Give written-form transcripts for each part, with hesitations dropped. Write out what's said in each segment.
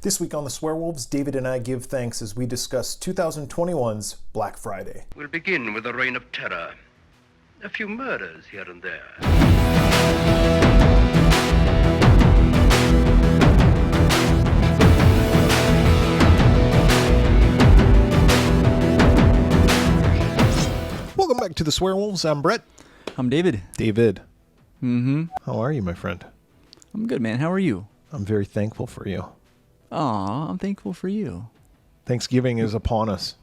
This week on the Swearwolves, David and I give thanks as we discuss 2021's Black Friday. We'll begin with a reign of terror. A few murders here and there. Welcome back to the Swearwolves. I'm Bret. I'm David. David. Mm-hmm. How are you, my friend? I'm good, man. How are you? I'm very thankful for you. Aw, I'm thankful for you. Thanksgiving is upon us.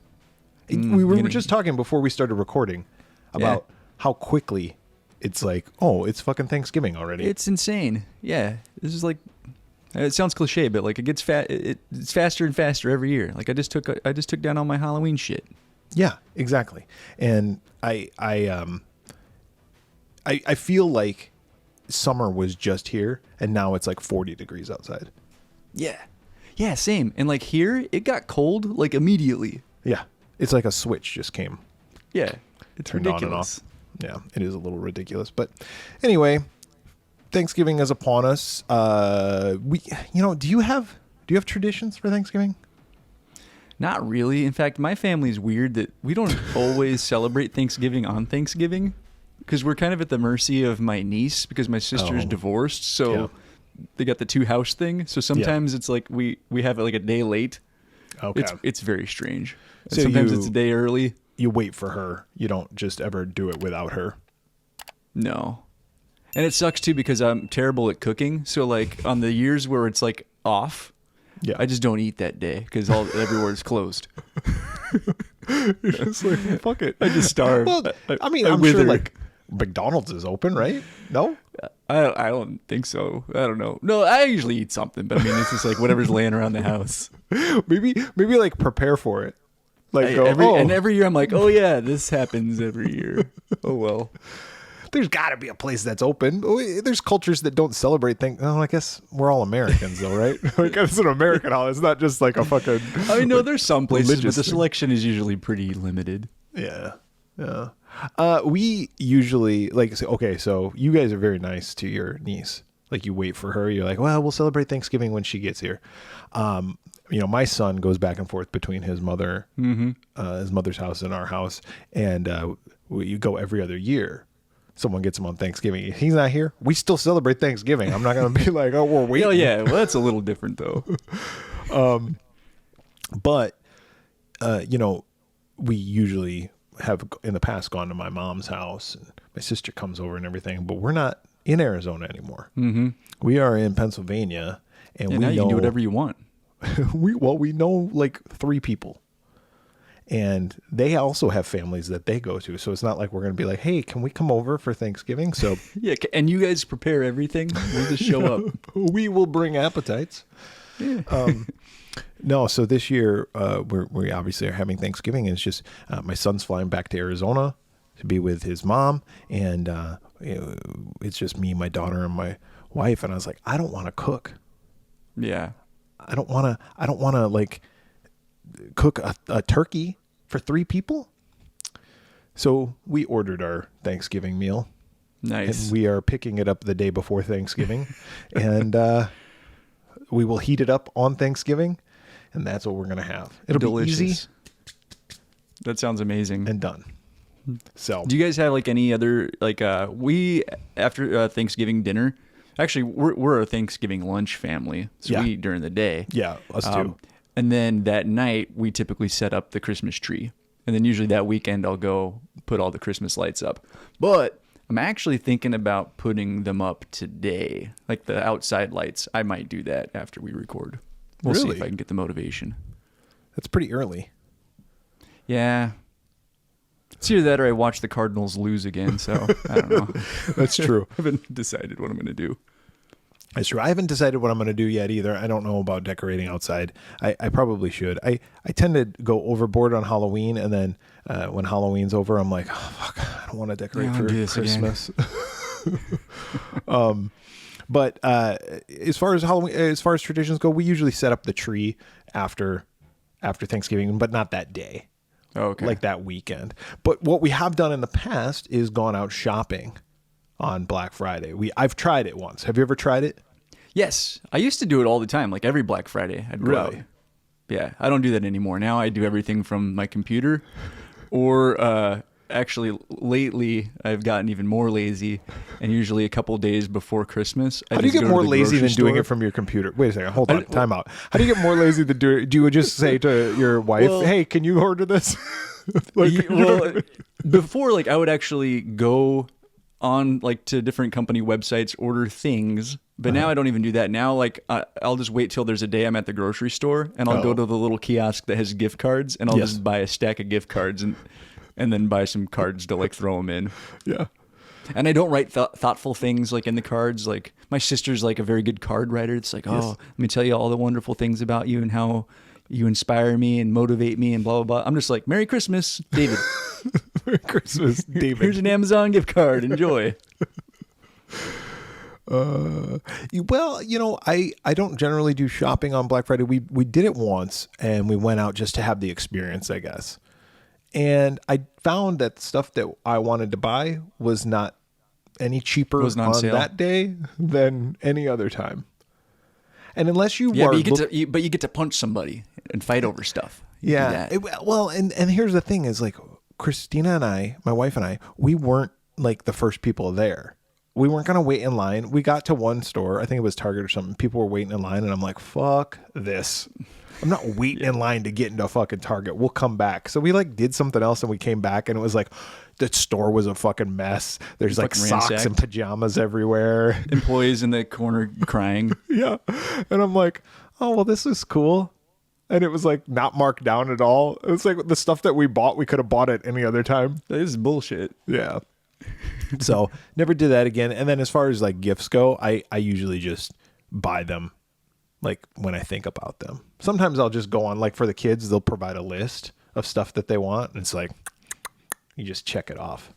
We were just talking before we started recording about how quickly it's like, oh, it's fucking Thanksgiving already. It's insane. Yeah. This is like, it sounds cliche, but like it gets it's faster and faster every year. Like I just took down all my Halloween shit. Yeah, exactly. And I feel like summer was just here and now it's like 40 degrees outside. Yeah. Yeah, same. And like here, it got cold like immediately. Yeah. It's like a switch just came. Yeah. It's Turned ridiculous. on and off. Yeah, it is a little ridiculous. But anyway, Thanksgiving is upon us. Do you have traditions for Thanksgiving? Not really. In fact, my family's weird that we don't always celebrate Thanksgiving on Thanksgiving because we're kind of at the mercy of my niece because my sister's divorced. So they got the two house thing. So sometimes it's like we have it like a day late. Okay. It's very strange. So sometimes it's a day early. You wait for her. You don't just ever do it without her. No. And it sucks too because I'm terrible at cooking. So like on the years where it's like off, I just don't eat that day because everywhere's closed. You're just like, fuck it. I just starve. Well, I mean, I'm sure like McDonald's is open, right? No? I don't think so. I don't know. No, I usually eat something, but I mean, it's just like whatever's laying around the house. Maybe like prepare for it. Like every year I'm like, oh yeah, this happens every year. Oh well. There's got to be a place that's open. There's cultures that don't celebrate things. Oh, I guess we're all Americans, though, right? Like it's an American holiday. It's not just like a fucking. I mean, no, there's some places, but the selection is usually pretty limited. Yeah, yeah. We usually so you guys are very nice to your niece. Like you wait for her. You're like, well, we'll celebrate Thanksgiving when she gets here. My son goes back and forth between his mother's house and our house, and you go every other year. Someone gets him on Thanksgiving. He's not here. We still celebrate Thanksgiving. I'm not going to be like, oh, we're waiting. Oh, yeah. Well, that's a little different, though. But we usually have in the past gone to my mom's house. And my sister comes over and everything. But we're not in Arizona anymore. Mm-hmm. We are in Pennsylvania. And we now know, you can do whatever you want. we know like 3 people. And they also have families that they go to. So it's not like we're going to be like, hey, can we come over for Thanksgiving? So yeah. And you guys prepare everything. We'll just show up. We will bring appetites. Yeah. No. So this year we obviously are having Thanksgiving. And it's just my son's flying back to Arizona to be with his mom. And it's just me, my daughter, and my wife. And I was like, I don't want to cook. Yeah. I don't want to like cook a turkey for 3 people. So we ordered our Thanksgiving meal. Nice. And we are picking it up the day before Thanksgiving. And we will heat it up on Thanksgiving. And that's what we're going to have. It'll Delicious. be easy. That sounds amazing. And done. So do you guys have like any other, like we, after Thanksgiving dinner, actually we're a Thanksgiving lunch family. So we eat during the day. Yeah, us too. And then that night, we typically set up the Christmas tree. And then usually that weekend, I'll go put all the Christmas lights up. But I'm actually thinking about putting them up today. Like the outside lights. I might do that after we record. We'll see if I can get the motivation. That's pretty early. Yeah. It's either that or I watch the Cardinals lose again. So I don't know. That's true. I haven't decided what I'm going to do. That's true. I haven't decided what I'm going to do yet either. I don't know about decorating outside. I probably should. I tend to go overboard on Halloween, and then when Halloween's over, I'm like, oh, fuck, I don't want to decorate for Christmas. But as far as Halloween, as far as traditions go, we usually set up the tree after Thanksgiving, but not that day. Oh, okay. Like that weekend. But what we have done in the past is gone out shopping on Black Friday. I've tried it once. Have you ever tried it? Yes, I used to do it all the time. Like every Black Friday, I'd go out. Really? Yeah, I don't do that anymore. Now I do everything from my computer, or actually lately I've gotten even more lazy, and usually a couple days before Christmas. How do you get more lazy than doing it from your computer? Wait a second, hold on, time out. How do you get more lazy than do it? Do you just say to your wife, "Hey, can you order this?" Before, like, I would actually go on like to different company websites, order things. But now I don't even do that. Now, like, I'll just wait till there's a day I'm at the grocery store, and I'll go to the little kiosk that has gift cards, and I'll just buy a stack of gift cards and then buy some cards to like throw them in. Yeah. And I don't write thoughtful things like in the cards. Like my sister's like a very good card writer. It's like, let me tell you all the wonderful things about you and how you inspire me and motivate me and blah, blah, blah. I'm just like, Merry Christmas, David. Merry Christmas, David. Here's an Amazon gift card. Enjoy. Well, you know, I don't generally do shopping on Black Friday. We did it once, and we went out just to have the experience, I guess. And I found that stuff that I wanted to buy was not any cheaper on that day than any other time. And unless you but you get to punch somebody and fight over stuff. Yeah. And here's the thing is like Christina and I, my wife and I, we weren't like the first people there. We weren't going to wait in line. We got to one store. I think it was Target or something. People were waiting in line, and I'm like, fuck this. I'm not waiting in line to get into a fucking Target. We'll come back. So we like did something else, and we came back, and it was like the store was a fucking mess. There's like socks and pajamas everywhere. Employees in the corner crying. Yeah. And I'm like, oh, well, this is cool. And it was like not marked down at all. It's like the stuff that we bought, we could have bought it any other time. This is bullshit. Yeah. So never did that again. And then as far as like gifts go, I usually just buy them like when I think about them. Sometimes I'll just go on, like for the kids, they'll provide a list of stuff that they want. And it's like, you just check it off.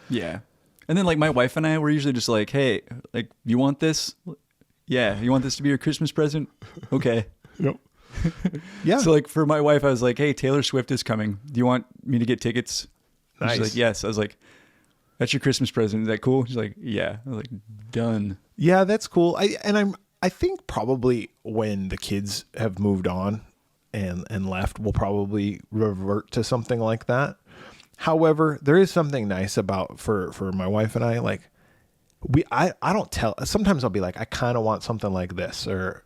Yeah. And then like my wife and I were usually just like, hey, like, you want this? Yeah. You want this to be your Christmas present? Okay. Yep. Yeah. So like for my wife, I was like, hey, Taylor Swift is coming. Do you want me to get tickets? And Nice. she's like, yes. I was like, that's your Christmas present. Is that cool? She's like, yeah. I was like, done. Yeah, that's cool. I think probably when the kids have moved on and left, we'll probably revert to something like that. However, there is something nice about for my wife and I, like I don't tell, sometimes I'll be like, I kind of want something like this or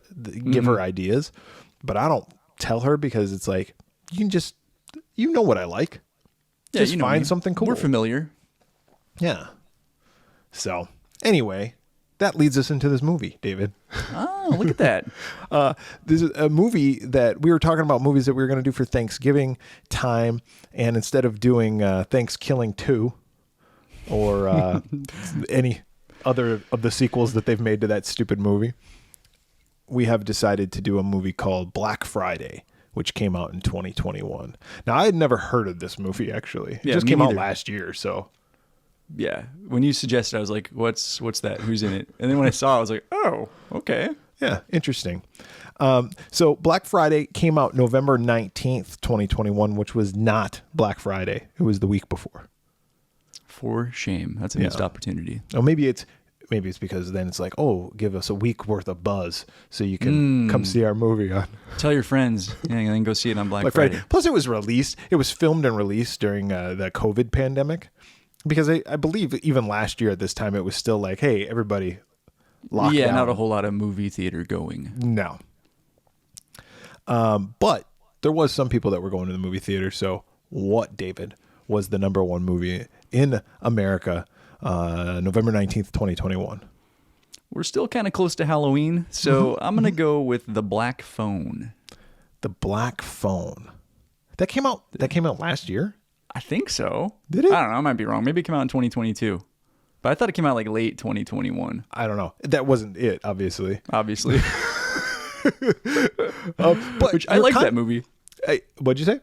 give her ideas, but I don't tell her because it's like, you can just, you know what I like. Yeah, just find something cool. We're familiar. Yeah. So anyway, that leads us into this movie, David. Oh, look at that. This is a movie that we were talking about, movies that we were going to do for Thanksgiving time. And instead of doing Thanksgiving 2 or any other of the sequels that they've made to that stupid movie, we have decided to do a movie called Black Friday, which came out in 2021. Now, I had never heard of this movie, actually. It just came out last year, so... Yeah. When you suggested, I was like, what's that? Who's in it? And then when I saw it, I was like, oh, okay. Yeah, interesting. So Black Friday came out November 19th, 2021, which was not Black Friday. It was the week before. For shame. That's a missed opportunity. Oh, maybe it's because then it's like, oh, give us a week worth of buzz so you can come see our movie on. Tell your friends and then go see it on Black Friday. Plus it was filmed and released during the COVID pandemic. Because I believe even last year at this time, it was still like, hey, everybody lock down. Not a whole lot of movie theater going. No. But there was some people that were going to the movie theater. So what, David, was the number one movie in America November 19th, 2021? We're still kind of close to Halloween. So I'm going to go with The Black Phone. The Black Phone. That came out last year? I think so. Did it? I don't know. I might be wrong. Maybe it came out in 2022. But I thought it came out like late 2021. I don't know. That wasn't it, obviously. But Which I liked that movie. What'd you say?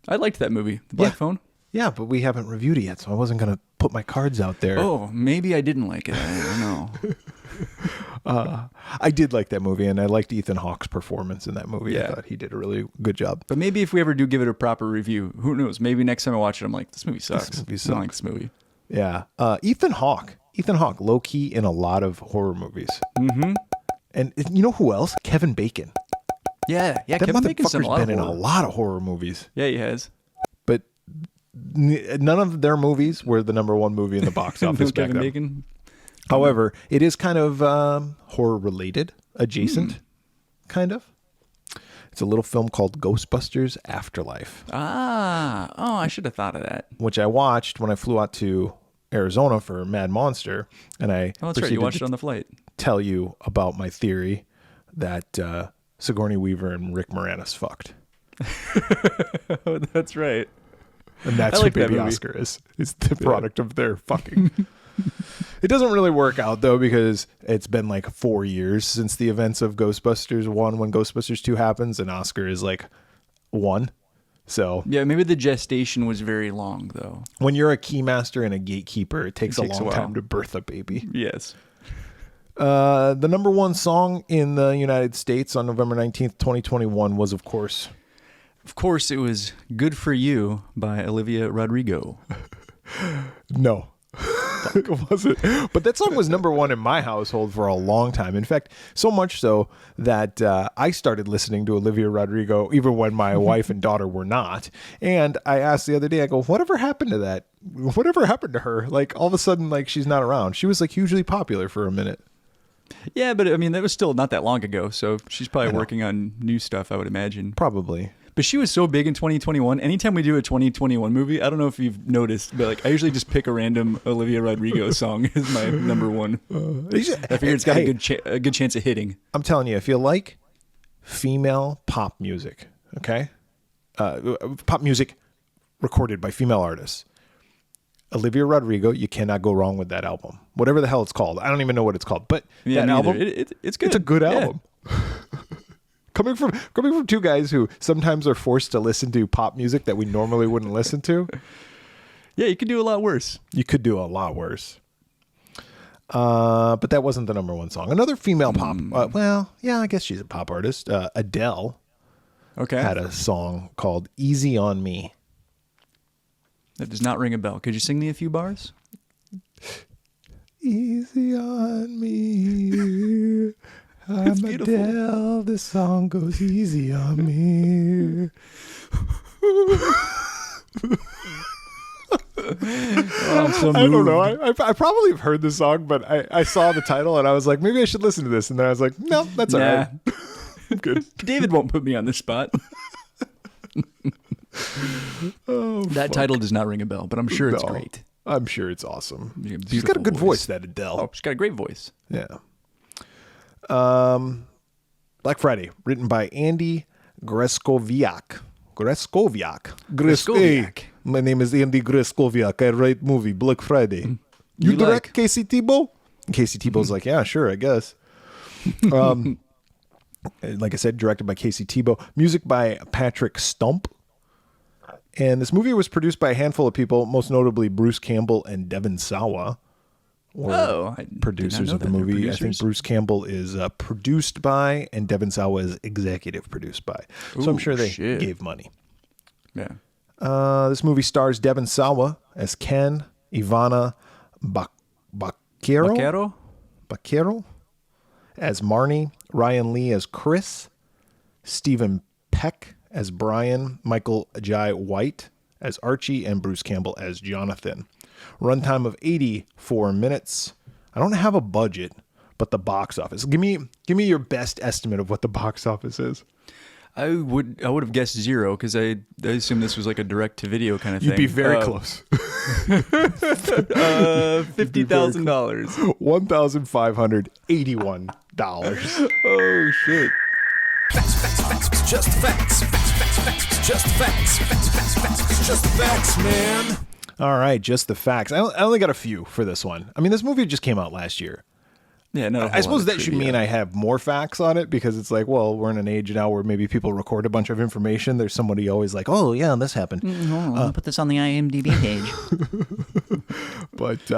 I liked that movie, The Black Phone. Yeah, but we haven't reviewed it yet, so I wasn't going to put my cards out there. Oh, maybe I didn't like it. I don't know. I did like that movie, and I liked Ethan Hawke's performance in that movie. Yeah. I thought he did a really good job. But maybe if we ever do give it a proper review, who knows? Maybe next time I watch it, I'm like, this movie sucks. I don't like this movie. Yeah. Ethan Hawke, low-key in a lot of horror movies. Mm-hmm. And you know who else? Kevin Bacon. Yeah. That Kevin Bacon's done a motherfucker's lot of been in a horror. lot of horror movies. Yeah, he has. But none of their movies were the number one movie in the box office No back Kevin then. Bacon. However, it is kind of horror related, adjacent, kind of. It's a little film called Ghostbusters Afterlife, Oh, I should have thought of that. which I watched when I flew out to Arizona for Mad Monster, and I Oh, that's right. You watched it on the flight. tell you about my theory that Sigourney Weaver and Rick Moranis fucked. Oh, that's right. And that's I who like that Baby movie. Oscar is. It's the product of their fucking. It doesn't really work out, though, because it's been like 4 years since the events of Ghostbusters 1 when Ghostbusters 2 happens, and Oscar is like 1. So Yeah, maybe the gestation was very long, though. when you're a keymaster and a gatekeeper, it takes a takes a long while. time to birth a baby. Yes. The number one song in the United States on November 19th, 2021 was, of course, Of course, it was Good For You by Olivia Rodrigo. no. It wasn't. But that song was number one in my household for a long time. In fact, so much so that I started listening to Olivia Rodrigo even when my wife and daughter were not. And I asked the other day, I go, whatever happened to that? Whatever happened to her? Like all of a sudden, like she's not around. She was like hugely popular for a minute. Yeah, but I mean, that was still not that long ago, so she's probably working on new stuff, I would imagine. Probably. But she was so big in 2021. Anytime we do a 2021 movie, I don't know if you've noticed, but like I usually just pick a random Olivia Rodrigo song as my number one. I figure it's got Hey, a good chance of hitting. I'm telling you, if you like female pop music, okay? Pop music recorded by female artists. Olivia Rodrigo, you cannot go wrong with that album. Whatever the hell it's called. I don't even know what it's called, but Yeah, that me album, either. It's good. it's a good Yeah. album. Coming from two guys who sometimes are forced to listen to pop music that we normally wouldn't listen to, Yeah, you could do a lot worse. you could do a lot worse. But that wasn't the number one song. Another female pop. Well, yeah, I guess she's a pop artist. Adele Okay. had a song called "Easy on Me." That does not ring a bell. Could you sing me a few bars? Easy on me. I'm beautiful. Adele. This song goes easy on me. Oh, I'm so I don't moved. know. I probably have heard the song, but I saw the title and I was like, maybe I should listen to this. And then I was like, no, that's all right. I'm good. David won't put me on the spot. That title does not ring a bell, but I'm sure it's No, great. I'm sure it's awesome. Yeah, She's got a beautiful good voice. voice, that Adele. Oh, she's got a great voice. Yeah. Black Friday, written by Andy Greskoviak. Greskoviak. My name is Andy Greskoviak. I write movie Black Friday. You direct like. Casey Tebow? Casey Tebow's like, yeah, sure, I guess. Like I said, directed by Casey Tebow. Music by Patrick Stump. And this movie was produced by a handful of people, most notably Bruce Campbell and Devin Sawa. Oh, I did not Producers know of the that. They're movie. I think producers? Bruce Campbell is produced by, and Devin Sawa is executive produced by. So I'm Ooh, sure they shit. gave money. Yeah. This movie stars Devin Sawa as Ken, Ivana Baquero as Marnie, Ryan Lee as Chris, Stephen Peck as Brian, Michael Jai White as Archie, and Bruce Campbell as Jonathan. Runtime of 84 minutes. I don't have a budget, but the box office. Give me your best estimate of what the box office is. I would have guessed 0 because I assume this was like a direct to video kind of thing. You'd be very close. $50,000. $1,581. Oh shit. Facts, just facts. Facts, just facts. Facts, just facts, man. All right, just the facts. I only got a few for this one. I mean, this movie just came out last year. Yeah, no. I suppose that should mean I have more facts on it because it's like, well, we're in an age now where maybe people record a bunch of information. There's somebody always like, oh, yeah, this happened. I'll put this on the IMDb page. But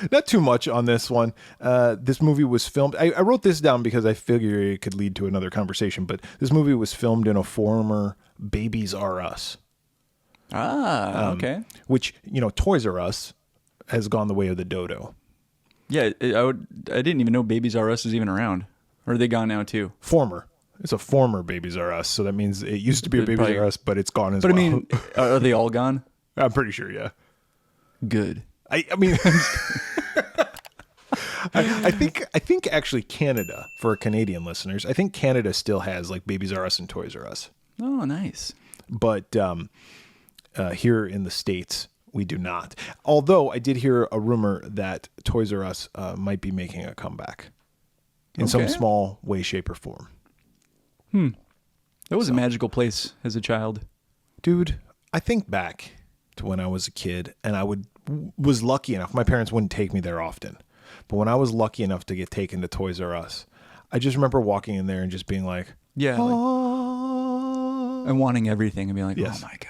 not too much on this one. This movie was filmed. I wrote this down because I figure it could lead to another conversation. But this movie was filmed in a former Babies R Us. Okay. Which, Toys R Us has gone the way of the dodo. Yeah, I didn't even know Babies R Us is even around. Or are they gone now too? Former. It's a former Babies R Us, so that means it used to be a Babies Probably- R Us, but it's gone as But well. I mean, are they all gone? I'm pretty sure, yeah. Good. I mean, I think actually Canada, for our Canadian listeners, I think Canada still has like Babies R Us and Toys R Us. Oh, nice. But here in the States, we do not. Although I did hear a rumor that Toys R Us might be making a comeback in some Okay. small way, shape, or form. That was a magical place as a child. Dude, I think back to when I was a kid and I was lucky enough. My parents wouldn't take me there often. But when I was lucky enough to get taken to Toys R Us, I just remember walking in there and just being like, Yeah. oh. And wanting everything and being like, Yes. oh my God.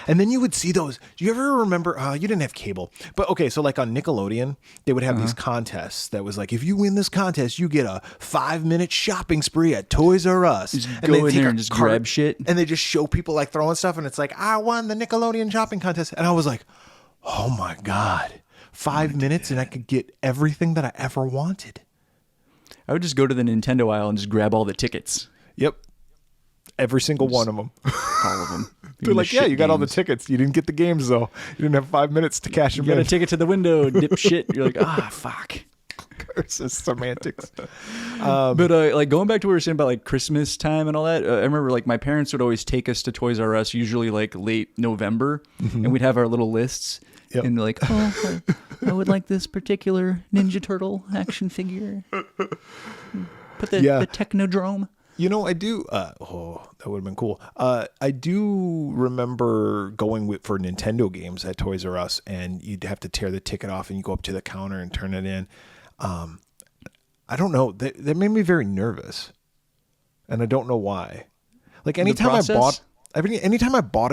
And then you would see those. Do you ever remember? You didn't have cable, but okay. So like on Nickelodeon, they would have these contests that was like, if you win this contest, you get a 5-minute shopping spree at Toys R Us. Just and go they'd in take there a and just cart, grab shit. and they just show people like throwing stuff, and it's like, I won the Nickelodeon shopping contest, and I was like, oh my God, 5 minutes, and I could get everything that I ever wanted. I would just go to the Nintendo aisle and just grab all the tickets. Yep, every single one of them. All of them. They're like, yeah, you got all the tickets. You didn't get the games though. You didn't have 5 minutes to cash them You got in. a ticket to the window, dipshit. You're like, fuck. Curses semantics. But like going back to what we were saying about like Christmas time and all that, I remember like my parents would always take us to Toys R Us, usually like late November, and we'd have our little lists. Yep. And like, Oh, I would like this particular Ninja Turtle action figure. Put the Technodrome. You know, I do. That would have been cool. I do remember going for Nintendo games at Toys R Us, and you'd have to tear the ticket off, and you go up to the counter and turn it in. I don't know. That made me very nervous, and I don't know why. Like anytime I bought a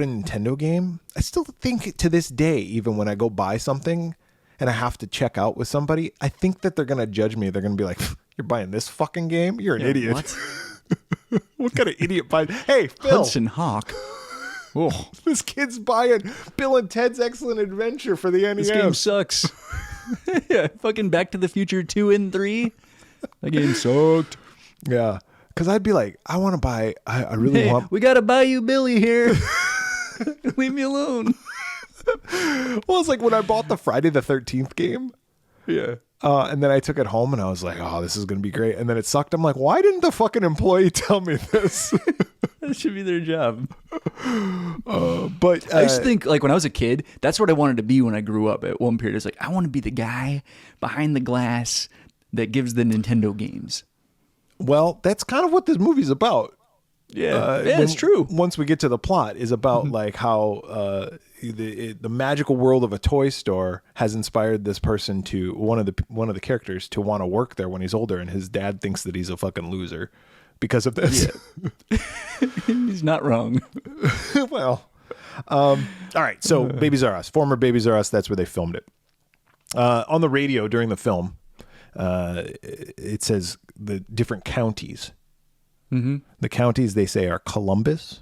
Nintendo game, I still think to this day, even when I go buy something and I have to check out with somebody, I think that they're gonna judge me. They're gonna be like, "You're buying this fucking game? You're an idiot." What? What kind of idiot buys? Hey, Phil, Hudson Hawk. Oh, this kid's buying Bill and Ted's Excellent Adventure for the NES. this game sucks. Yeah, fucking Back to the Future 2 and 3. That game sucked. Yeah, because I'd be like, I want to buy. I really Hey, want. we gotta buy you Billy here. Leave me alone. Well, it's like when I bought the Friday the 13th game. Yeah. And then I took it home and I was like, oh, this is going to be great. And then it sucked. I'm like, why didn't the fucking employee tell me this? That should be their job. But I used to think, like, when I was a kid, that's what I wanted to be when I grew up at one period. It's like, I want to be the guy behind the glass that gives the Nintendo games. well, that's kind of what this movie's about. Yeah, it's true. Once we get to the plot, is about like how the magical world of a toy store has inspired this person to one of the characters to want to work there when he's older, and his dad thinks that he's a fucking loser because of this. Yeah. He's not wrong. Well, all right. So Babies R Us, former Babies R Us. That's where they filmed it. On the radio during the film, it says the different counties. Mm-hmm. The counties they say are Columbus,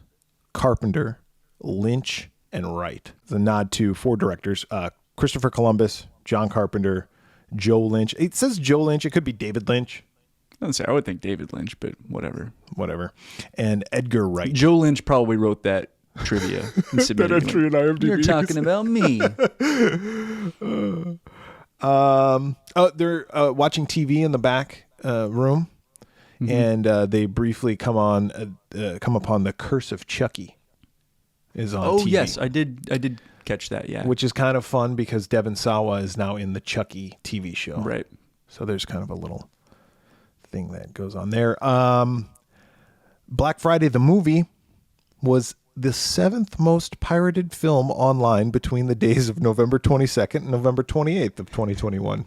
Carpenter, Lynch, and Wright. It's a nod to 4 directors: Christopher Columbus, John Carpenter, Joe Lynch. It says Joe Lynch. It could be David Lynch. I would think David Lynch, but whatever. And Edgar Wright. Joe Lynch probably wrote that trivia and submitted it. entry in IMDb. You're talking about me. They're watching TV in the back room, and they briefly come upon the Curse of Chucky is on Oh TV. yes, I did catch that. Yeah, Which is kind of fun because Devon Sawa is now in the Chucky TV show. right. So there's kind of a little thing that goes on there. Black Friday, the movie, was the 7th most pirated film online between the days of November 22nd and November 28th of 2021.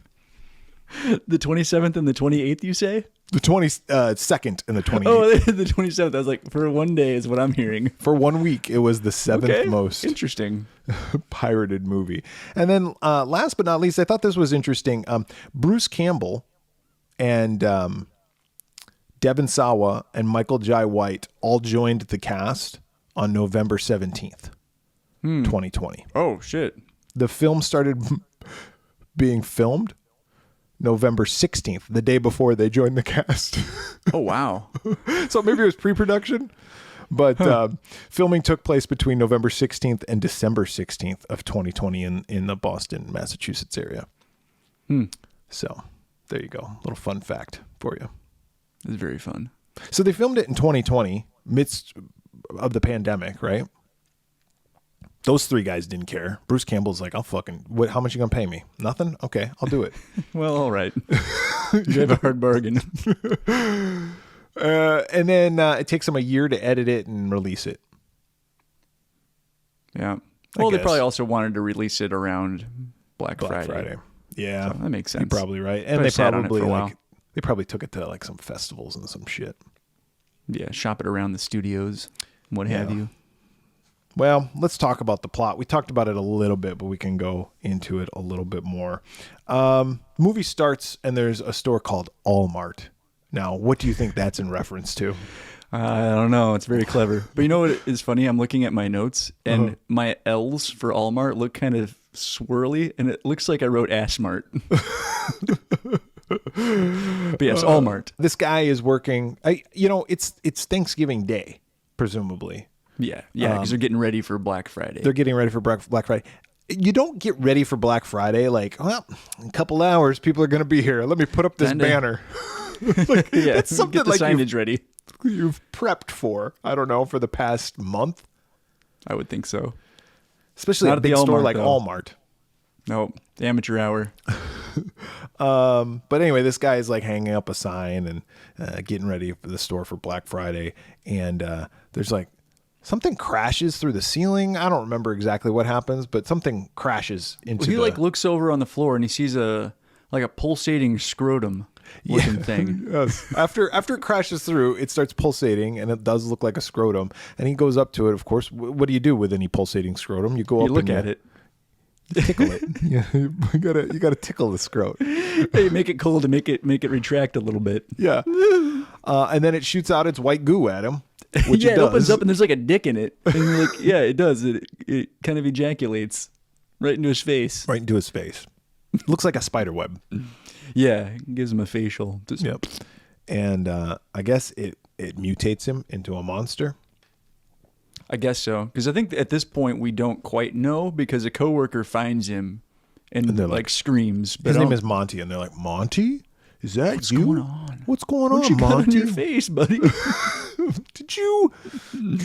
The 27th and the 28th, you say? The 22nd and the 28th. Oh, the 27th. I was like, for one day is what I'm hearing. For 1 week, it was the 7th most Interesting. pirated movie. And then last but not least, I thought this was interesting. Bruce Campbell and Devon Sawa and Michael Jai White all joined the cast on November 17th, 2020. Oh shit. The film started being filmed November 16th, the day before they joined the cast. Oh, wow. So maybe it was pre-production, but filming took place between November 16th and December 16th of 2020 in the Boston, Massachusetts area. So there you go. Little fun fact for you. It's very fun. So they filmed it in 2020, midst of the pandemic, right? Those three guys didn't care. Bruce Campbell's like, how much you gonna pay me? Nothing? Okay, I'll do it. Well, all right. You have a hard bargain. And then it takes them a year to edit it and release it. Yeah. Well, they guess. probably also wanted to release it around Black Friday. Yeah, So that makes sense. You're probably right. And Probably they sat on it probably for a while. they probably took it to like some festivals and some shit. Yeah, shop it around the studios, what have Yeah. you. Well, let's talk about the plot. We talked about it a little bit, but we can go into it a little bit more. Movie starts and there's a store called Allmart. Now, what do you think that's in reference to? I don't know. It's very clever. But you know what is funny? I'm looking at my notes, and my L's for Allmart look kind of swirly, and it looks like I wrote Ashmart. But yes, Allmart. This guy is working. It's Thanksgiving Day, presumably. Yeah, because they're getting ready for Black Friday. They're getting ready for Black Friday. You don't get ready for Black Friday like, well, in a couple hours, people are going to be here. Let me put up this Kinda. banner. Yeah, That's something get the like signage ready. you've prepped for, I don't know, for the past month. I would think so. Especially Not a at the big store Allmart, like though. Allmart. No, the amateur hour. But anyway, this guy is like hanging up a sign and getting ready for the store for Black Friday. And there's like something crashes through the ceiling. I don't remember exactly what happens, but something crashes into He like looks over on the floor and he sees a pulsating scrotum looking thing. Yes. After it crashes through, it starts pulsating, and it does look like a scrotum. And he goes up to it. Of course, what do you do with any pulsating scrotum? You go You up look and at it. tickle it. Yeah, you gotta tickle the scrot. Hey, make it cold to make it retract a little bit. Yeah. And then it shoots out its white goo at him. Which Yeah, it it does. opens up and there's like a dick in it. And you're like, yeah, it does. It kind of ejaculates right into his face. right into his face. Looks like a spider web. Yeah, it gives him a facial. Just, Yep. And I guess it mutates him into a monster. I guess so. Because I think at this point we don't quite know because a coworker finds him and they're like screams. But His I name don't- is Monty, and they're like, Monty? Is that What's you? going on? What's going What on, you got on Monty? your face, buddy? Did you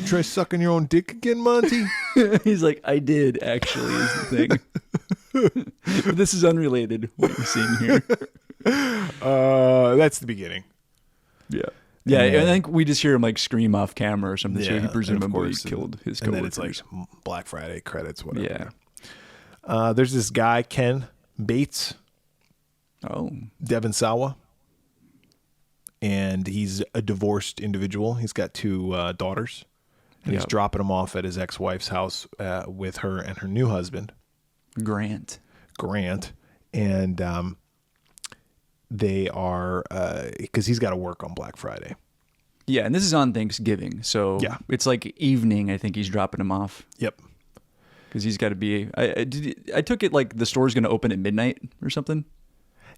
try sucking your own dick again, Monty? He's like, I did actually is the thing. But this is unrelated. What you're seeing here. That's the beginning. Yeah. Yeah, And then- I think we just hear him like scream off camera or something. so and he of presumably course, killed his and coworkers. then it's like Black Friday credits, whatever. Yeah. There's this guy, Ken Bates, Oh. Devon Sawa, and he's a divorced individual. He's got two daughters, and he's Yep. dropping them off at his ex-wife's house with her and her new husband, Grant. and they are because he's got to work on Black Friday. Yeah, and this is on Thanksgiving. So Yeah. it's like evening, I think he's dropping him off. Yep. Because he's got to be. I took it like the store's going to open at midnight or something.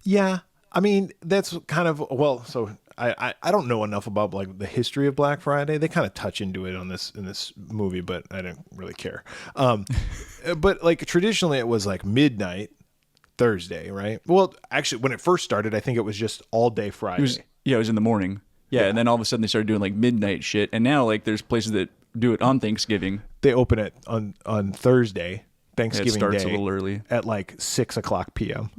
Yeah, I mean that's kind of so I don't know enough about like the history of Black Friday. They kind of touch into it in this movie, but I didn't really care. But like traditionally, it was like midnight Thursday, right? Well, actually, when it first started, I think it was just all day Friday. It was in the morning. Yeah, and then all of a sudden they started doing like midnight shit, and now like there's places that do it on Thanksgiving. They open it on Thursday, Thanksgiving starts Day, a little early. at like 6:00 p.m.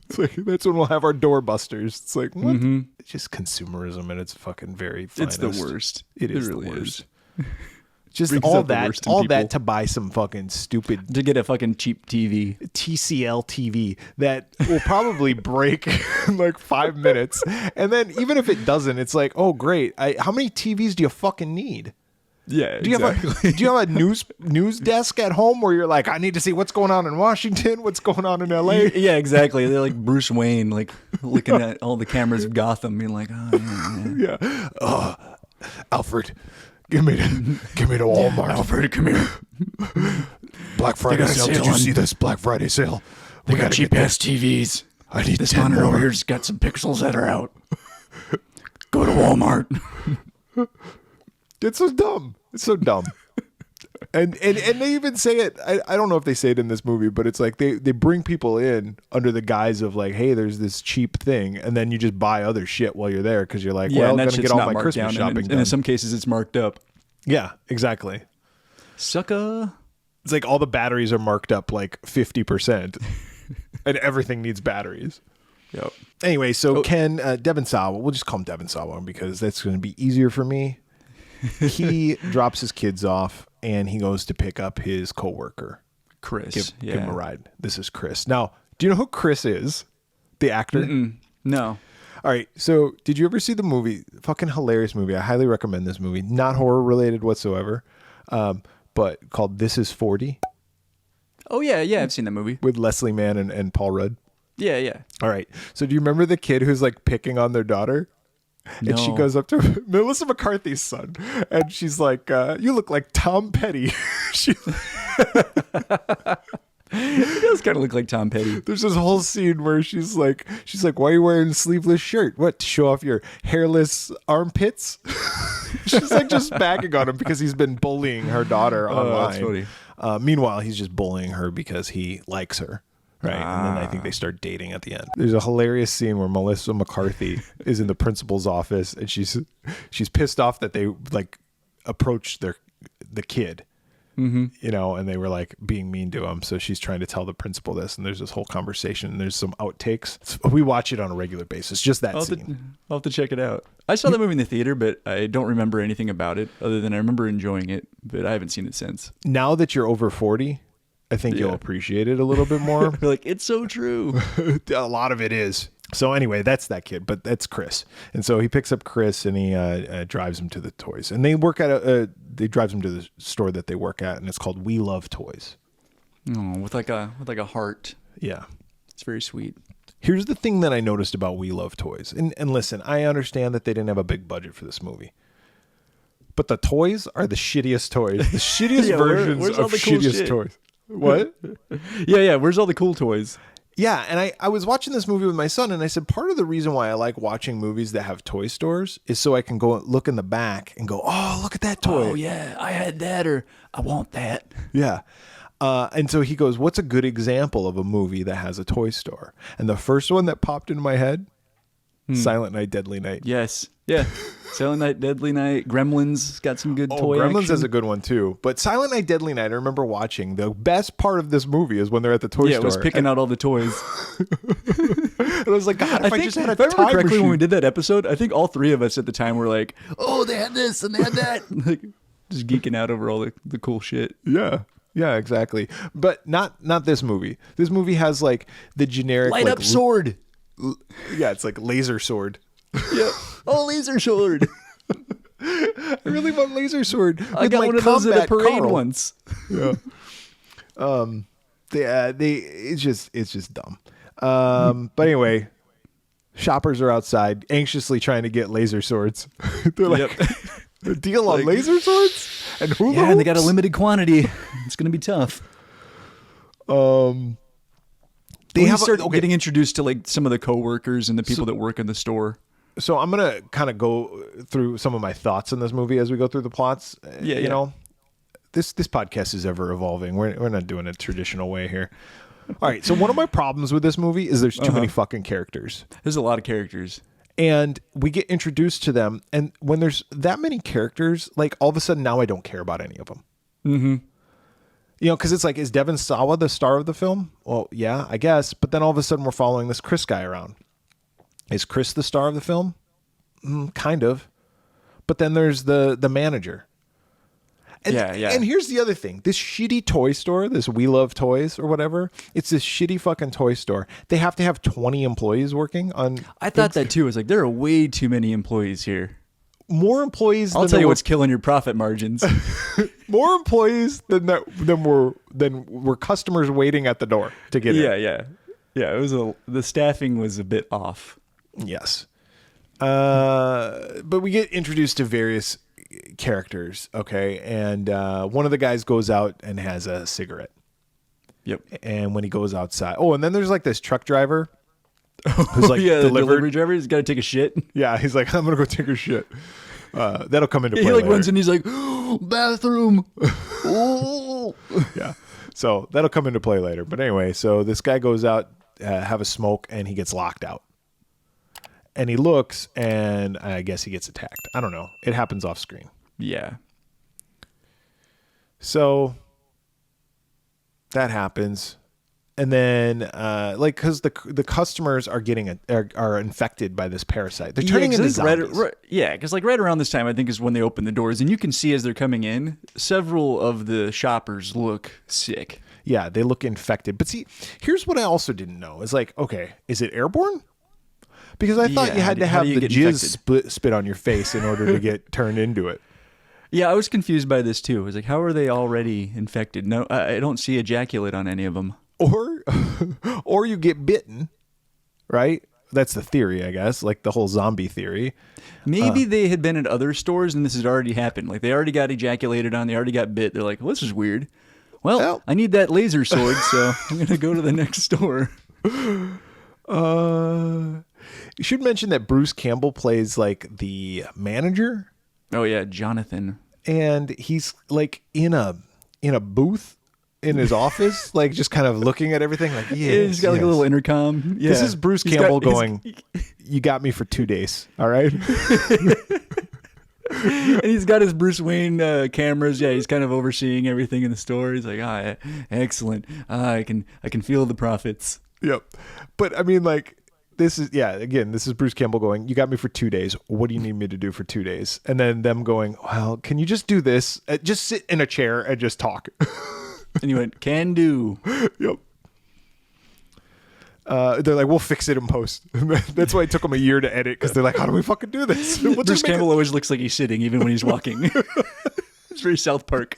It's like that's when we'll have our doorbusters. It's like what? It's just consumerism, and it's fucking very finest. It's the worst. It is really the worst. is. Just Brings all out the that, worst in all people. that to buy some fucking stupid To get a fucking cheap TV. TCL TV that will probably break in like 5 minutes. And then even if it doesn't, it's like, oh great, how many TVs do you fucking need? Yeah, Do you have a news desk at home where you're like, I need to see what's going on in Washington, what's going on in LA? Yeah, exactly. They're like Bruce Wayne, like looking at all the cameras of Gotham, being like, oh yeah. Yeah. Alfred, give me to Walmart. Alfred, come here. Black Friday got a sale. sale Did you on- see this Black Friday sale? They We got gotta cheap get ass TVs. I need This 10 monitor over more. here's got some pixels that are out. Go to Walmart. It's so dumb. It's so dumb. And they even say it. I don't know if they say it in this movie, but it's like they bring people in under the guise of like, hey, there's this cheap thing, and then you just buy other shit while you're there because you're like, well, I'm and that gonna shit's get all not my marked Christmas down, shopping and done. in some cases it's marked up. Yeah, exactly. Sucker. It's like all the batteries are marked up like 50%, and everything needs batteries. Yep. Anyway, so Ken Devon Sawa, we'll just call him Devon Sawa because that's going to be easier for me. He drops his kids off and he goes to pick up his coworker. Chris. Give him a ride. This is Chris. Now, do you know who Chris is? The actor? No. All right. So, did you ever see the movie? Fucking hilarious movie. I highly recommend this movie. Not horror related whatsoever, but called This Is 40 Oh, yeah. I've seen that movie. with Leslie Mann and Paul Rudd. Yeah. All right. So, do you remember the kid who's like picking on their daughter? And she No. goes up to Melissa McCarthy's son, and she's like, "You look like Tom Petty." He does kind of look like Tom Petty. There's this whole scene where she's like, "Why are you wearing a sleeveless shirt? What, to show off your hairless armpits?" She's like just bagging on him because he's been bullying her daughter online. That's funny. Meanwhile, he's just bullying her because he likes her. Right. And then I think they start dating at the end. There's a hilarious scene where Melissa McCarthy is in the principal's office and she's pissed off that they like approached the kid, you know, and they were like being mean to him. So she's trying to tell the principal this, and there's this whole conversation and there's some outtakes. We watch it on a regular basis. Just that scene. I'll have to check it out. I saw the movie in the theater, but I don't remember anything about it other than I remember enjoying it, but I haven't seen it since. Now that you're over 40, I think you'll appreciate it a little bit more. You're like, it's so true. A lot of it is. So anyway, that's that kid, but that's Chris. And so he picks up Chris and he drives him to the toys. And they work at they drives him to the store that they work at, and it's called We Love Toys. Oh, with like a heart. Yeah. It's very sweet. Here's the thing that I noticed about We Love Toys. And listen, I understand that they didn't have a big budget for this movie. But the toys are the shittiest toys. The shittiest versions where's all of the cool shittiest shit? toys. What? Yeah. Where's all the cool toys? Yeah, and I was watching this movie with my son, and I said part of the reason why I like watching movies that have toy stores is so I can go look in the back and go, oh, look at that toy. Oh, yeah. I had that, or I want that. Yeah. And so he goes, what's a good example of a movie that has a toy store? And the first one that popped into my head, Silent Night, Deadly Night. Yes. Yeah. Silent Night, Deadly Night. Gremlins got some good toy Gremlins action. is a good one too. But Silent Night, Deadly Night, I remember watching. The best part of this movie is when they're at the toy store. Yeah, it was picking out all the toys. And I was like, God, if I just had a if I remember time correctly, machine. when we did that episode, I think all three of us at the time were like, "Oh, they had this and they had that," like just geeking out over all the cool shit. Yeah, exactly. But not this movie. This movie has like the generic Light like, up sword. Yeah, it's like laser sword. Yeah. Oh, laser sword. I really want laser sword. I with got my one of those at a combat parade Carl. once. Yeah. It's just dumb. But anyway, shoppers are outside anxiously trying to get laser swords. They're like, a deal on laser swords and hula Yeah, and they got a hoops? limited quantity. It's gonna be tough. They have start getting introduced to like some of the coworkers and the people that work in the store. So I'm gonna kind of go through some of my thoughts on this movie as we go through the plots. You know, this podcast is ever evolving. We're not doing it a traditional way here. All right. So one of my problems with this movie is there's too many fucking characters. There's a lot of characters. And we get introduced to them, and when there's that many characters, like all of a sudden now I don't care about any of them. Mm-hmm. You know, because it's like, is Devon Sawa the star of the film? Well, yeah, I guess. But then all of a sudden we're following this Chris guy around. Is Chris the star of the film? Kind of. But then there's the manager. And, Yeah. And here's the other thing. This shitty toy store, this We Love Toys or whatever, it's this shitty fucking toy store. They have to have 20 employees working on... I thought that too. I was like, there are way too many employees here. More employees I'll than tell there you were- what's killing your profit margins. more employees than were customers waiting at the door to get in. Yeah. It was the staffing was a bit off. Yes. But we get introduced to various characters, okay? And one of the guys goes out and has a cigarette. Yep. And when he goes outside... Oh, and then there's like this truck driver who's like yeah, the delivered. delivery driver. He's got to take a shit. Yeah, he's like, I'm gonna go take a shit. That'll come into play. He like later. runs in. He's like, bathroom. Oh. Yeah, so that'll come into play later. But anyway, so this guy goes out, have a smoke, and he gets locked out. And he looks, and I guess he gets attacked. I don't know. It happens off screen. Yeah. So that happens. And then, because the customers are getting are infected by this parasite, they're turning into zombies. Because right around this time, I think is when they open the doors, and you can see as they're coming in, several of the shoppers look sick. Yeah, they look infected. But see, here's what I also didn't know: is like, okay, is it airborne? Because I thought you had to have the jizz spit on your face in order to get turned into it. Yeah, I was confused by this too. I was like, how are they already infected? No, I don't see ejaculate on any of them. Or you get bitten, right? That's the theory, I guess, like the whole zombie theory. Maybe they had been at other stores and this had already happened. Like they already got ejaculated on, they already got bit. They're like, well, this is weird. Well, I need that laser sword, so I'm going to go to the next store. You should mention that Bruce Campbell plays like the manager. Oh yeah, Jonathan. And he's like in a booth in his office, like just kind of looking at everything like, yeah, he's got like a little intercom. Yeah. This is Bruce Campbell going, you got me for 2 days. All right. And he's got his Bruce Wayne cameras. Yeah, he's kind of overseeing everything in the store. He's like, excellent. I can feel the profits. Yep. But I mean, like, this is Bruce Campbell going, you got me for 2 days. What do you need me to do for 2 days? And then them going, well, can you just do this? Just sit in a chair and just talk. And he went, can do. Yep. They're like, we'll fix it in post. That's why it took them a year to edit, because they're like, how do we fucking do this? Bruce Campbell always looks like he's sitting even when he's walking. It's very South Park.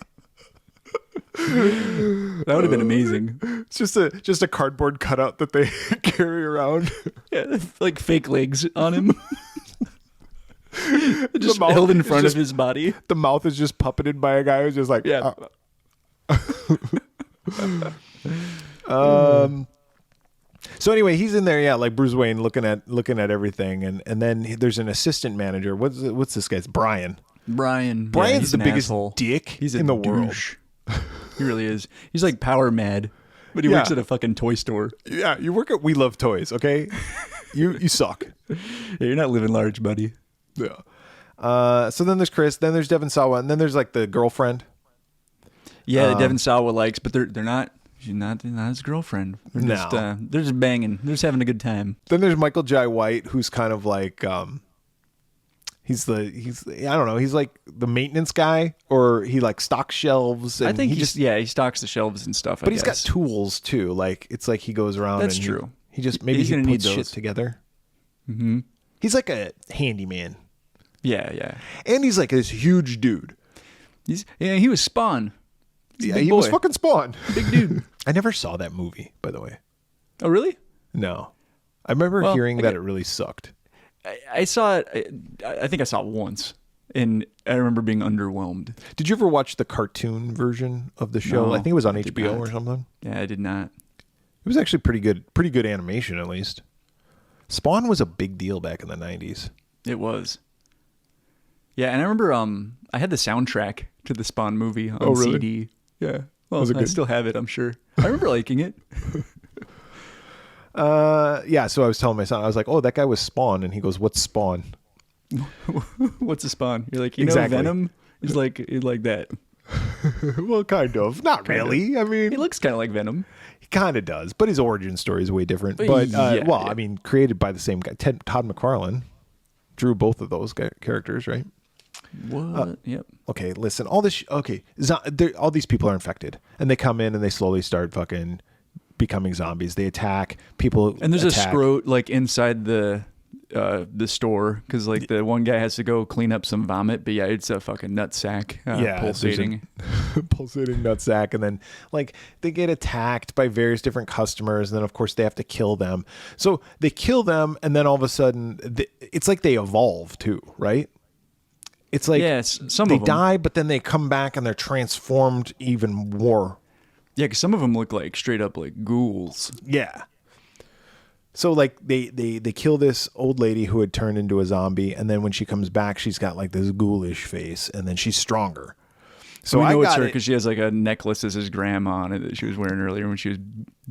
That would have been amazing. It's just a cardboard cutout that they carry around. Yeah, like fake legs on him. Just held in front of his body. The mouth is just puppeted by a guy who's just like, yeah. So anyway, he's in there, yeah, like Bruce Wayne, looking at everything, and then there's an assistant manager. What's this guy's? Brian. Brian's the biggest asshole. Dick he's in the world. He really is. He's like power mad, but he works at a fucking toy store. Yeah, you work at We Love Toys, okay? You suck. Yeah, you're not living large, buddy. Yeah. So then there's Chris, then there's Devon Sawa, and then there's like the girlfriend. Yeah, that Devon Sawa likes, but they're not. She's not his girlfriend. They're just banging. They're just having a good time. Then there's Michael Jai White, who's kind of like he's I don't know, he's like the maintenance guy, or he like stocks shelves. And I think he stocks the shelves and stuff. But he's got tools too. Like it's like he goes around. That's and true. He just maybe he puts shit together. Mm-hmm. He's like a handyman. Yeah. And he's like this huge dude. He was Spawn. Yeah, he was fucking Spawn. Big dude. I never saw that movie, by the way. Oh, really? No. I remember hearing that it really sucked. I saw it. I think I saw it once, and I remember being underwhelmed. Did you ever watch the cartoon version of the show? No, I think it was on HBO or something. Yeah, I did not. It was actually pretty good animation, at least. Spawn was a big deal back in the 90s. It was. Yeah, and I remember I had the soundtrack to the Spawn movie on CD. Yeah. Well, I still have it, I'm sure. I remember liking it. Yeah, so I was telling my son, I was like, oh, that guy was Spawn. And he goes, what's Spawn? What's a Spawn? You're like, know Venom? He's like that. Well, kind of. Not really. I mean, he looks kind of like Venom. He kind of does, but his origin story is way different. But, I mean, created by the same guy. Todd McFarlane drew both of those characters, right? What? Yep. Okay, listen. All these people are infected, and they come in and they slowly start fucking becoming zombies. They attack people, and there's a scrote like inside the store, because like the one guy has to go clean up some vomit, but yeah, it's a fucking nutsack pulsating. Pulsating nutsack, and then like they get attacked by various different customers, and then of course they have to kill them. So they kill them, and then all of a sudden it's like they evolve too, right? It's like some they of them die, but then they come back and they're transformed even more. Yeah, because some of them look like straight up like ghouls. Yeah. So like they kill this old lady who had turned into a zombie, and then when she comes back, she's got like this ghoulish face, and then she's stronger. So we know I it's got her it. because she has like a necklace as his grandma on it that she was wearing earlier when she was